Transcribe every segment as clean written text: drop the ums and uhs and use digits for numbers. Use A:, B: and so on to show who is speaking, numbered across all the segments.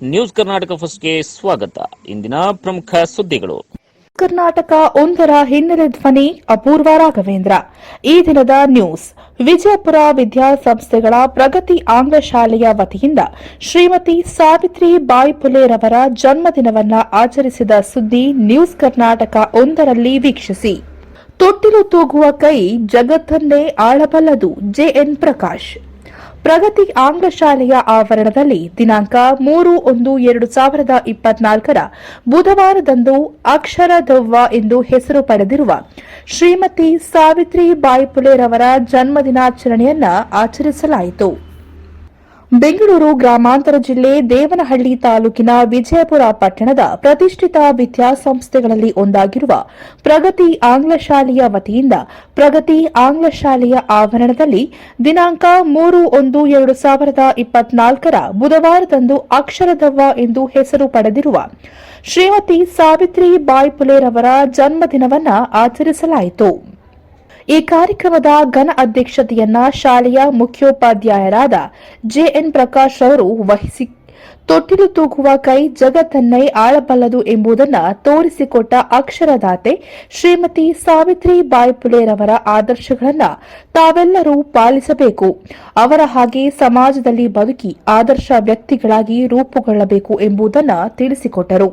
A: News Karnataka ಫಸ್ಟ್ಗೆ ಸ್ವಾಗತ. ಇಂದಿನ ಪ್ರಮುಖ ಸುದ್ದಿಗಳು.
B: ಕರ್ನಾಟಕ ಒಂದರ ಹಿನ್ನೆಲೆ ಧ್ವನಿ ಅಪೂರ್ವ ರಾಘವೇಂದ್ರ. ಈ ದಿನದ ನ್ಯೂಸ್. ವಿಜಯಪುರ ವಿದ್ಯಾಸಂಸ್ಥೆಗಳ ಪ್ರಗತಿ ಆಂಗ್ಲ ಶಾಲೆಯ ವತಿಯಿಂದ ಶ್ರೀಮತಿ ಸಾವಿತ್ರಿ ಬಾಯಿ ಪುಲೆರವರ ಜನ್ಮದಿನವನ್ನು ಆಚರಿಸಿದ ಸುದ್ದಿ ನ್ಯೂಸ್ ಕರ್ನಾಟಕ ಒಂದರಲ್ಲಿ ವೀಕ್ಷಿಸಿ. ತೊಟ್ಟಿಲು ತೂಗುವ ಕೈ ಜಗತ್ತನ್ನೇ ಆಳಬಲ್ಲದು. ಜೆಎನ್ ಪ್ರಕಾಶ್. ಪ್ರಗತಿ ಆಂಗ್ಲ ಶಾಲೆಯ ಆವರಣದಲ್ಲಿ ದಿನಾಂಕ 3/1/2024 ಬುಧವಾರದಂದು ಅಕ್ಷರ ದವ್ವ ಎಂದು ಹೆಸರು ಪಡೆದಿರುವ ಶ್ರೀಮತಿ ಸಾವಿತ್ರಿ ಬಾಯಿ ಪುಲೆರವರ ಜನ್ಮದಿನಾಚರಣೆಯನ್ನು ಆಚರಿಸಲಾಯಿತು. ಬೆಂಗಳೂರು ಗ್ರಾಮಾಂತರ ಜಿಲ್ಲೆ ದೇವನಹಳ್ಳಿ ತಾಲೂಕಿನ ವಿಜಯಪುರ ಪಟ್ಟಣದ ಪ್ರತಿಷ್ಠಿತ ವಿದ್ಯಾಸಂಸ್ಥೆಗಳಲ್ಲಿ ಒಂದಾಗಿರುವ ಪ್ರಗತಿ ಆಂಗ್ಲ ಶಾಲೆಯ ವತಿಯಿಂದ ಪ್ರಗತಿ ಆಂಗ್ಲ ಶಾಲೆಯ ಆವರಣದಲ್ಲಿ ದಿನಾಂಕ 3/1/2024 ಬುಧವಾರದಂದು ಅಕ್ಷರದವ್ವ ಎಂದು ಹೆಸರು ಪಡೆದಿರುವ ಶ್ರೀಮತಿ ಸಾವಿತ್ರಿ ಬಾಯಿ ಪುಲೆರವರ ಜನ್ಮದಿನವನ್ನು ಆಚರಿಸಲಾಯಿತು. ಈ ಕಾರ್ಯಕ್ರಮದ ಘನ ಅಧ್ಯಕ್ಷತೆಯನ್ನ ಶಾಲೆಯ ಮುಖ್ಯೋಪಾಧ್ಯಾಯರಾದ ಜೆಎನ್ ಪ್ರಕಾಶ್ ಅವರು ವಹಿಸಿ ತೊಟ್ಟಿಲು ತೂಗುವ ಕೈ ಜಗತ್ತನ್ನೇ ಆಳಬಲ್ಲದು ಎಂಬುದನ್ನು ತೋರಿಸಿಕೊಟ್ಟ ಅಕ್ಷರದಾತೆ ಶ್ರೀಮತಿ ಸಾವಿತ್ರಿ ಬಾಯಿ ಪುಲೆರವರ ಆದರ್ಶಗಳನ್ನು ತಾವೆಲ್ಲರೂ ಪಾಲಿಸಬೇಕು, ಅವರ ಹಾಗೆ ಸಮಾಜದಲ್ಲಿ ಬದುಕಿ ಆದರ್ಶ ವ್ಯಕ್ತಿಗಳಾಗಿ ರೂಪುಗೊಳ್ಳಬೇಕು ಎಂಬುದನ್ನು ತಿಳಿಸಿಕೊಟ್ಟರು.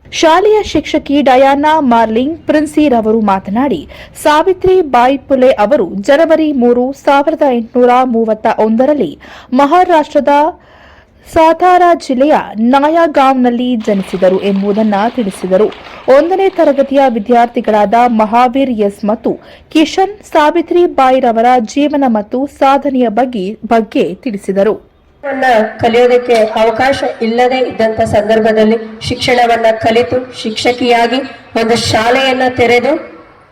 B: ಶಾಲೆಯ ಶಿಕ್ಷಕಿ ಡಯಾನಾ ಮಾರ್ಲಿಂಗ್ ಪ್ರಿನ್ಸಿರ್ ಅವರು ಮಾತನಾಡಿ, ಸಾವಿತ್ರಿ ಬಾಯಿ ಪುಲೆ ಅವರು ಜನವರಿ 3, 1831ರಲ್ಲಿ ಮಹಾರಾಷ್ಟ್ರದ ಸಾತಾರಾ ಜಿಲ್ಲೆಯ ನಾಯಾಗಾಂವ್ನಲ್ಲಿ ಜನಿಸಿದರು ಎಂಬುದನ್ನು ತಿಳಿಸಿದರು. 1ನೇ ತರಗತಿಯ ವಿದ್ಯಾರ್ಥಿಗಳಾದ ಮಹಾವೀರ್ ಎಸ್ ಮತ್ತು ಕಿಶನ್ ಸಾವಿತ್ರಿ ಬಾಯಿರವರ ಜೀವನ ಮತ್ತು ಸಾಧನೆಯ ಬಗ್ಗೆ ತಿಳಿಸಿದರು.
C: ಕಲಿಯೋದಕ್ಕೆ ಅವಕಾಶ ಇಲ್ಲದೆ ಇದ್ದಂತ ಸಂದರ್ಭದಲ್ಲಿ ಶಿಕ್ಷಣವನ್ನ ಕಲಿತು ಶಿಕ್ಷಕಿಯಾಗಿ ಒಂದು ಶಾಲೆಯನ್ನ ತೆರೆದು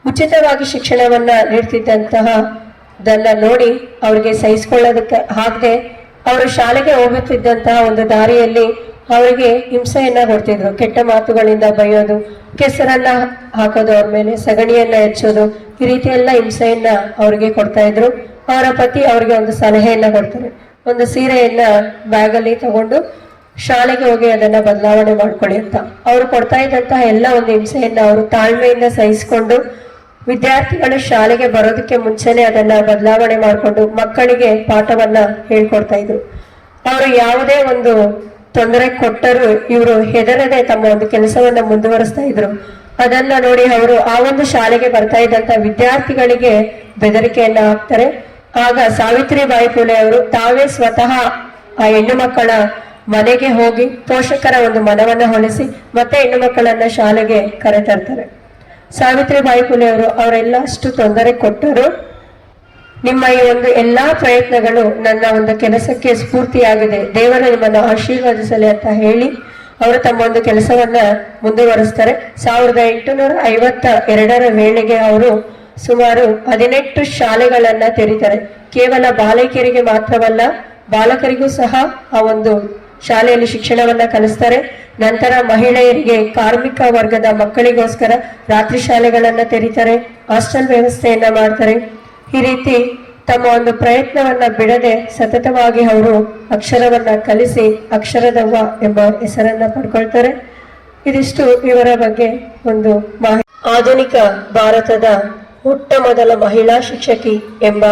C: ಉಚಿತವಾಗಿ ಶಿಕ್ಷಣವನ್ನ ನೀಡ್ತಿದ್ದಂತಹದನ್ನ ನೋಡಿ ಅವರಿಗೆ ಸಹಿಸಿಕೊಳ್ಳೋದಕ್ಕೆ ಆಗದೆ ಅವರು ಶಾಲೆಗೆ ಹೋಗುತ್ತಿದ್ದಂತಹ ಒಂದು ದಾರಿಯಲ್ಲಿ ಅವರಿಗೆ ಹಿಂಸೆಯನ್ನ ಕೊಡ್ತಿದ್ರು. ಕೆಟ್ಟ ಮಾತುಗಳಿಂದ ಬೈಯೋದು, ಕೆಸರನ್ನ ಹಾಕೋದು, ಅವ್ರ ಮೇಲೆ ಸಗಣಿಯನ್ನ ಹೆಚ್ಚೋದು, ಈ ರೀತಿ ಎಲ್ಲ ಹಿಂಸೆಯನ್ನ ಅವ್ರಿಗೆ ಕೊಡ್ತಾ ಇದ್ರು. ಅವರ ಪತಿ ಅವರಿಗೆ ಒಂದು ಸಲಹೆಯನ್ನ ಕೊಡ್ತಾರೆ, ಒಂದು ಸೀರೆಯನ್ನ ಬ್ಯಾಗಲ್ಲಿ ತಗೊಂಡು ಶಾಲೆಗೆ ಹೋಗಿ ಅದನ್ನ ಬದಲಾವಣೆ ಮಾಡ್ಕೊಳ್ಳಿ ಅಂತ. ಅವರು ಕೊಡ್ತಾ ಇದ್ದಂತಹ ಎಲ್ಲ ಒಂದು ಹಿಂಸೆಯನ್ನ ಅವರು ತಾಳ್ಮೆಯಿಂದ ಸಹಿಸಿಕೊಂಡು ವಿದ್ಯಾರ್ಥಿಗಳು ಶಾಲೆಗೆ ಬರೋದಕ್ಕೆ ಮುಂಚೆನೆ ಅದನ್ನ ಬದಲಾವಣೆ ಮಾಡಿಕೊಂಡು ಮಕ್ಕಳಿಗೆ ಪಾಠವನ್ನ ಹೇಳ್ಕೊಡ್ತಾ ಇದ್ರು. ಅವರು ಯಾವುದೇ ಒಂದು ತೊಂದರೆ ಕೊಟ್ಟರು ಇವರು ಹೆದರದೆ ತಮ್ಮ ಒಂದು ಕೆಲಸವನ್ನ ಮುಂದುವರಿಸ್ತಾ ಇದ್ರು. ಅದನ್ನ ನೋಡಿ ಅವರು ಆ ಒಂದು ಶಾಲೆಗೆ ಬರ್ತಾ ಇದ್ದಂತ ವಿದ್ಯಾರ್ಥಿಗಳಿಗೆ ಬೆದರಿಕೆಯನ್ನ ಹಾಕ್ತಾರೆ. ಆಗ ಸಾವಿತ್ರಿ ಬಾಯಿ ಪುಲೆ ಅವರು ತಾವೇ ಸ್ವತಃ ಆ ಹೆಣ್ಣು ಮಕ್ಕಳ ಮನೆಗೆ ಹೋಗಿ ಪೋಷಕರ ಒಂದು ಮನವನ್ನ ಹೊಲಿಸಿ ಮತ್ತೆ ಹೆಣ್ಣು ಮಕ್ಕಳನ್ನ ಶಾಲೆಗೆ ಕರೆತರ್ತಾರೆ. ಸಾವಿತ್ರಿ ಬಾಯಿ ಪುಲೆ ಅವರು ಅವರೆಲ್ಲ ಅಷ್ಟು ತೊಂದರೆ ಕೊಟ್ಟರು. ನಿಮ್ಮ ಈ ಒಂದು ಎಲ್ಲಾ ಪ್ರಯತ್ನಗಳು ನನ್ನ ಒಂದು ಕೆಲಸಕ್ಕೆ ಸ್ಫೂರ್ತಿಯಾಗಿದೆ, ದೇವರು ನಿಮ್ಮನ್ನು ಆಶೀರ್ವದಿಸಲಿ ಅಂತ ಹೇಳಿ ಅವರು ತಮ್ಮ ಒಂದು ಕೆಲಸವನ್ನ ಮುಂದುವರಿಸ್ತಾರೆ. 1852ರ ವೇಳೆಗೆ ಅವರು ಸುಮಾರು 18 ಶಾಲೆಗಳನ್ನ ತೆರೀತಾರೆ. ಕೇವಲ ಬಾಲಕಿಯರಿಗೆ ಮಾತ್ರವಲ್ಲ, ಬಾಲಕರಿಗೂ ಸಹ ಆ ಒಂದು ಶಾಲೆಯಲ್ಲಿ ಶಿಕ್ಷಣವನ್ನ ಕಲಿಸ್ತಾರೆ. ನಂತರ ಮಹಿಳೆಯರಿಗೆ, ಕಾರ್ಮಿಕ ವರ್ಗದ ಮಕ್ಕಳಿಗೋಸ್ಕರ ರಾತ್ರಿ ಶಾಲೆಗಳನ್ನ ತೆರೀತಾರೆ, ಹಾಸ್ಟೆಲ್ ವ್ಯವಸ್ಥೆಯನ್ನ ಮಾಡ್ತಾರೆ. ಈ ರೀತಿ ತಮ್ಮ ಒಂದು ಪ್ರಯತ್ನವನ್ನ ಬಿಡದೆ ಸತತವಾಗಿ ಅವರು ಅಕ್ಷರವನ್ನ ಕಲಿಸಿ ಅಕ್ಷರದವ್ವ ಎಂಬ ಹೆಸರನ್ನ ಪಡ್ಕೊಳ್ತಾರೆ. ಇದಿಷ್ಟು ಇವರ ಬಗ್ಗೆ ಒಂದು ಮಾಹಿತಿ. ಆಧುನಿಕ ಭಾರತದ ಮೊಟ್ಟ ಮೊದಲ ಮಹಿಳಾ ಶಿಕ್ಷಕಿ ಎಂಬ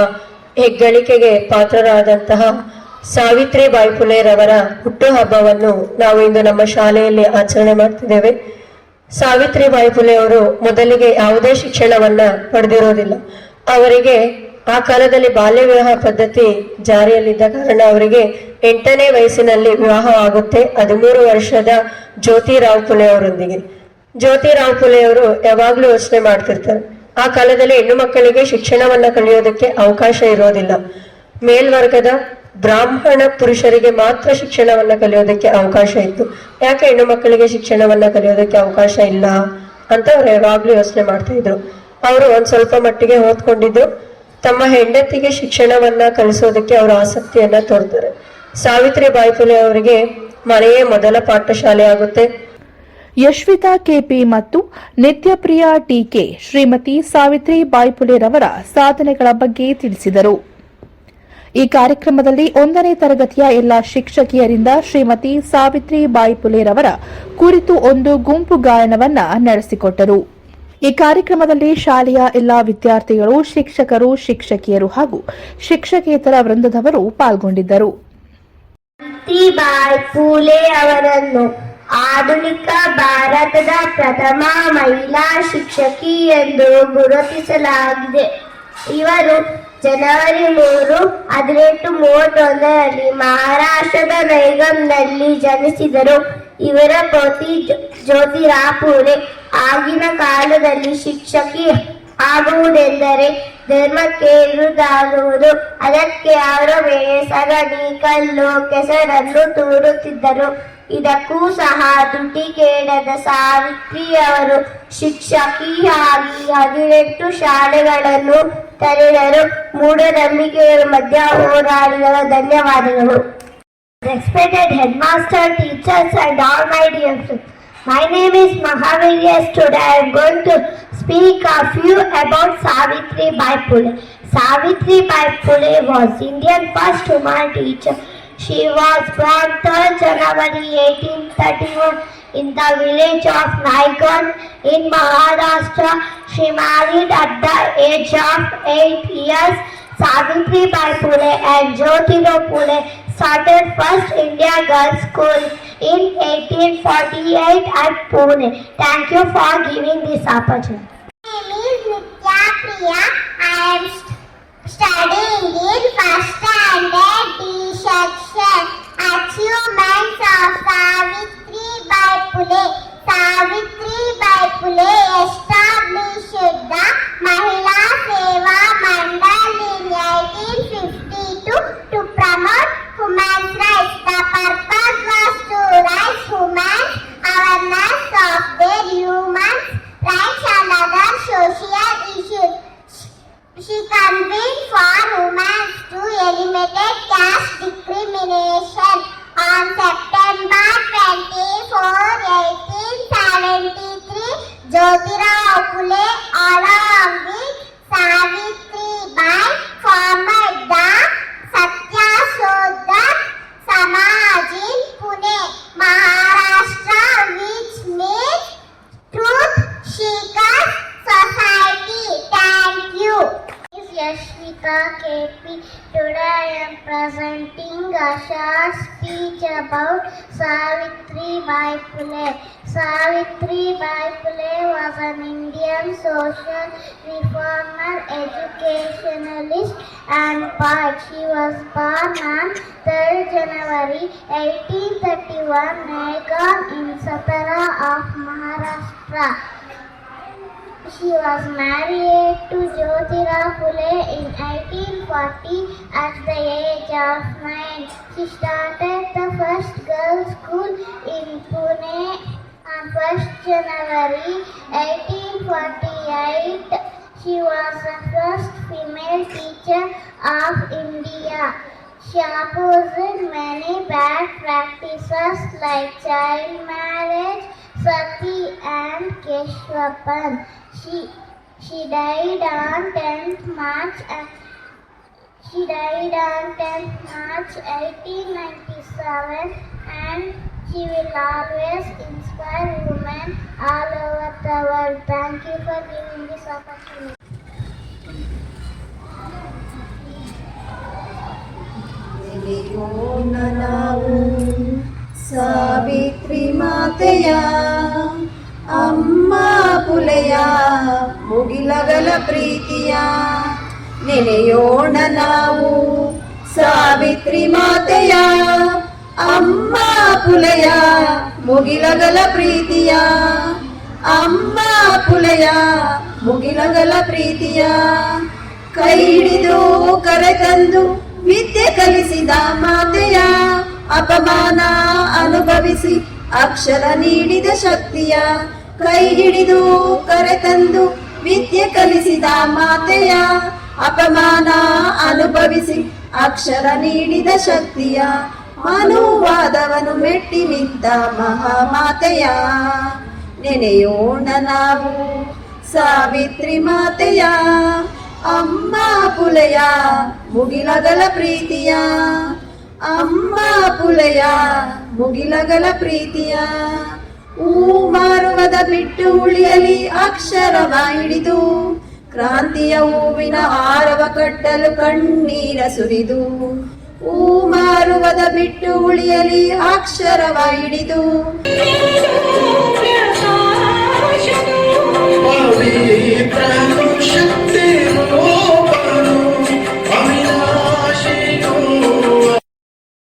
C: ಹೆಗ್ಗಳಿಕೆಗೆ ಪಾತ್ರರಾದಂತಹ ಸಾವಿತ್ರಿ ಬಾಯಿ ಪುಲೆರವರ ಹುಟ್ಟುಹಬ್ಬವನ್ನು ನಾವು ಇಂದು ನಮ್ಮ ಶಾಲೆಯಲ್ಲಿ ಆಚರಣೆ ಮಾಡ್ತಿದ್ದೇವೆ. ಸಾವಿತ್ರಿ ಬಾಯಿ ಪುಲೆ ಅವರು ಮೊದಲಿಗೆ ಯಾವುದೇ ಶಿಕ್ಷಣವನ್ನ ಪಡೆದಿರೋದಿಲ್ಲ. ಅವರಿಗೆ ಆ ಕಾಲದಲ್ಲಿ ಬಾಲ್ಯ ವಿವಾಹ ಪದ್ಧತಿ ಜಾರಿಯಲ್ಲಿದ್ದ ಕಾರಣ ಅವರಿಗೆ 8ನೇ ವಯಸ್ಸಿನಲ್ಲಿ ವಿವಾಹ ಆಗುತ್ತೆ 13 ವರ್ಷದ ಜ್ಯೋತಿರಾವ್ ಪುಲೆ ಅವರೊಂದಿಗೆ. ಜ್ಯೋತಿರಾವ್ ಪುಲೆ ಅವರು ಯಾವಾಗ್ಲೂ ಯೋಚನೆ ಮಾಡ್ತಿರ್ತಾರೆ, ಆ ಕಾಲದಲ್ಲಿ ಹೆಣ್ಣು ಮಕ್ಕಳಿಗೆ ಶಿಕ್ಷಣವನ್ನ ಕಲಿಯೋದಕ್ಕೆ ಅವಕಾಶ ಇರೋದಿಲ್ಲ. ಮೇಲ್ವರ್ಗದ ಬ್ರಾಹ್ಮಣ ಪುರುಷರಿಗೆ ಮಾತ್ರ ಶಿಕ್ಷಣವನ್ನ ಕಲಿಯೋದಕ್ಕೆ ಅವಕಾಶ ಇತ್ತು. ಯಾಕೆ ಹೆಣ್ಣು ಮಕ್ಕಳಿಗೆ ಶಿಕ್ಷಣವನ್ನ ಕಲಿಯೋದಕ್ಕೆ ಅವಕಾಶ ಇಲ್ಲ ಅಂತ ಅವ್ರು ಯಾವಾಗ್ಲೂ ಯೋಚನೆ ಮಾಡ್ತಾ ಇದ್ರು. ಅವರು ಒಂದ್ ಸ್ವಲ್ಪ ಮಟ್ಟಿಗೆ ಓದ್ಕೊಂಡಿದ್ದು ತಮ್ಮ ಹೆಂಡತಿಗೆ ಶಿಕ್ಷಣವನ್ನ ಕಲಿಸೋದಕ್ಕೆ ಅವರು ಆಸಕ್ತಿಯನ್ನ ತೋರ್ತಾರೆ. ಸಾವಿತ್ರಿ ಬಾಯಿ ಪುಲೆ ಅವರಿಗೆ ಮನೆಯೇ ಮೊದಲ ಪಾಠಶಾಲೆ ಆಗುತ್ತೆ.
B: ಯಶ್ವಿತಾ ಕೆಪಿ ಮತ್ತು ನಿತ್ಯಪ್ರಿಯಾ ಟಿಕೆ ಶ್ರೀಮತಿ ಸಾವಿತ್ರಿ ಬಾಯಿ ಪುಲೆರವರ ಸಾಧನೆಗಳ ಬಗ್ಗೆ ತಿಳಿಸಿದರು. ಈ ಕಾರ್ಯಕ್ರಮದಲ್ಲಿ 1ನೇ ತರಗತಿಯ ಎಲ್ಲ ಶಿಕ್ಷಕಿಯರಿಂದ ಶ್ರೀಮತಿ ಸಾವಿತ್ರಿ ಬಾಯಿ ಪುಲೆರವರ ಕುರಿತು ಒಂದು ಗುಂಪು ಗಾಯನವನ್ನ ನಡೆಸಿಕೊಟ್ಟರು. ಈ ಕಾರ್ಯಕ್ರಮದಲ್ಲಿ ಶಾಲೆಯ ಎಲ್ಲಾ ವಿದ್ಯಾರ್ಥಿಗಳು, ಶಿಕ್ಷಕರು, ಶಿಕ್ಷಕಿಯರು ಹಾಗೂ ಶಿಕ್ಷಕೇತರ ವೃಂದದವರು ಪಾಲ್ಗೊಂಡಿದ್ದರು.
D: ಸಾವಿತ್ರಿಬಾಯಿ ಫುಲೆ ಅವರನ್ನು ಆಧುನಿಕ ಭಾರತದ ಪ್ರಥಮ ಮಹಿಳಾ ಶಿಕ್ಷಕಿ ಎಂದು ಗುರುತಿಸಲಾಗಿದೆ. ಇವರು ಜನವರಿ 3, 1831ರಲ್ಲಿ ಮಹಾರಾಷ್ಟ್ರದ ನೈಗಂನಲ್ಲಿ ಜನಿಸಿದರು. ಇವರ ಪತಿ ಜ್ಯೋತಿರಾವ್ ಫುಲೆ ಆಗಿನ ಕಾಲದಲ್ಲಿ ಶಿಕ್ಷಕಿ ಆಗುವುದೆಂದರೆ ಧರ್ಮಕ್ಕೆ ವಿರುದ್ಧವಾಗುವುದು. ಅದಕ್ಕೆ ಅವರ ಮೇಲೆ ಸಗಣಿ, ಕಲ್ಲು, ಕೆಸರನ್ನು ತೂರುತ್ತಿದ್ದರು. ಇದಕ್ಕೂ ಸಹ ದುಡ್ಡಿಗೇಡದ ಸಾವಿತ್ರಿ ಅವರು ಶಿಕ್ಷಕಿಯಾಗಿ 18 ಶಾಲೆಗಳನ್ನು ತೆರೆದರು. ಮೂಢನಂಬಿಕೆಗಳ ಮಧ್ಯ ಹೋರಾಡಿದರು. ಧನ್ಯವಾದಗಳು. Respected headmaster, teachers and all my dear friends. My name is Mahavir. Today I am going to speak a few about Savitri Bai Phule. Savitri Bai Phule was India's first woman teacher. She was born 3rd January 1831 in the village of Naigaon in Maharashtra. She married at the age of 8 years. Savitri Bai Phule and Jyotirav Phule started first India Girls School in 1848 at Pune. Thank you for giving this opportunity. My name is Nitya Priya. I am studying in first standard D section. Achievements of Savitri Bai Phule. Savitri Bai Phule established the Mahila Seva Mandal in 1852 to promote women's rights. The purpose was to raise women's awareness of their human rights and other social issues. She campaigned for women to eliminate caste discrimination. On September 24, 1873, Jyotirav Phule along with Savitri Bai formed the Satyashodha Samaj in Pune, Maharashtra, which means Truth Seekers Society. Thank you. This is Yashvita KP. Today I am presenting a short speech about Savitri Bai Phule. Savitri Bai Phule was an Indian social reformer, educationalist and poet. She was born on 3rd January 1831 Naigaon in Satara of Maharashtra. She was married to Jyotirav Phule in 1840 at the age of 9. She started the first girls' school in Pune on 1st January 1848. She was the first female teacher of India. She opposed many bad practices like child marriage, sati and Keshwapan. She died on 10th March 1897, and she will always inspire women all over the world. Thank you for giving this opportunity.
E: ನೆನೆಯೋಣ ನಾವು ಸಾವಿತ್ರಿ ಮಾತೆಯ, ಅಮ್ಮ ಪುಲೆಯ ಮುಗಿಲಗಲ ಪ್ರೀತಿಯ. ನೆನೆಯೋಣ ನಾವು ಸಾವಿತ್ರಿ ಮಾತೆಯ, ಅಮ್ಮ ಪುಲೆಯ ಮುಗಿಲಗಲ ಪ್ರೀತಿಯ. ಅಮ್ಮ ಪುಲೆಯ ಮುಗಿಲಗಲ ಪ್ರೀತಿಯ. ಕೈ ಹಿಡಿದು ಕರೆತಂದು ವಿದ್ಯೆ ಕಲಿಸಿದ ಮಾತೆಯ, ಅಪಮಾನ ಅನುಭವಿಸಿ ಅಕ್ಷರ ನೀಡಿದ ಶಕ್ತಿಯ. ಕೈ ಹಿಡಿದು ಕರೆತಂದು ವಿದ್ಯೆ ಕಲಿಸಿದ ಮಾತೆಯ, ಅಪಮಾನ ಅನುಭವಿಸಿ ಅಕ್ಷರ ನೀಡಿದ ಶಕ್ತಿಯ. ಮನುವಾದವನು ಮೆಟ್ಟಿ ನಿಂತ ಮಹಾಮಾತೆಯ. ನೆನೆಯೋಣ ನಾವು ಸಾವಿತ್ರಿ ಮಾತೆಯ, ಅಮ್ಮ ಪುಲೆಯ ಮುಗಿಲಗಲ ಪ್ರೀತಿಯ, ಅಮ್ಮ ಪುಲೆಯ ಮುಗಿಲಗಲ ಪ್ರೀತಿಯ. ಹೂ ಮಾರುವದ ಬಿಟ್ಟು ಉಳಿಯಲಿ ಅಕ್ಷರವ ಹಿಡಿದು, ಕ್ರಾಂತಿಯ ಹೂವಿನ ಹಾರವ ಕಟ್ಟಲು ಕಣ್ಣೀರ ಸುರಿದು. ಹೂ ಮಾರುವದ ಬಿಟ್ಟು ಉಳಿಯಲಿ ಅಕ್ಷರವ ಹಿಡಿದು.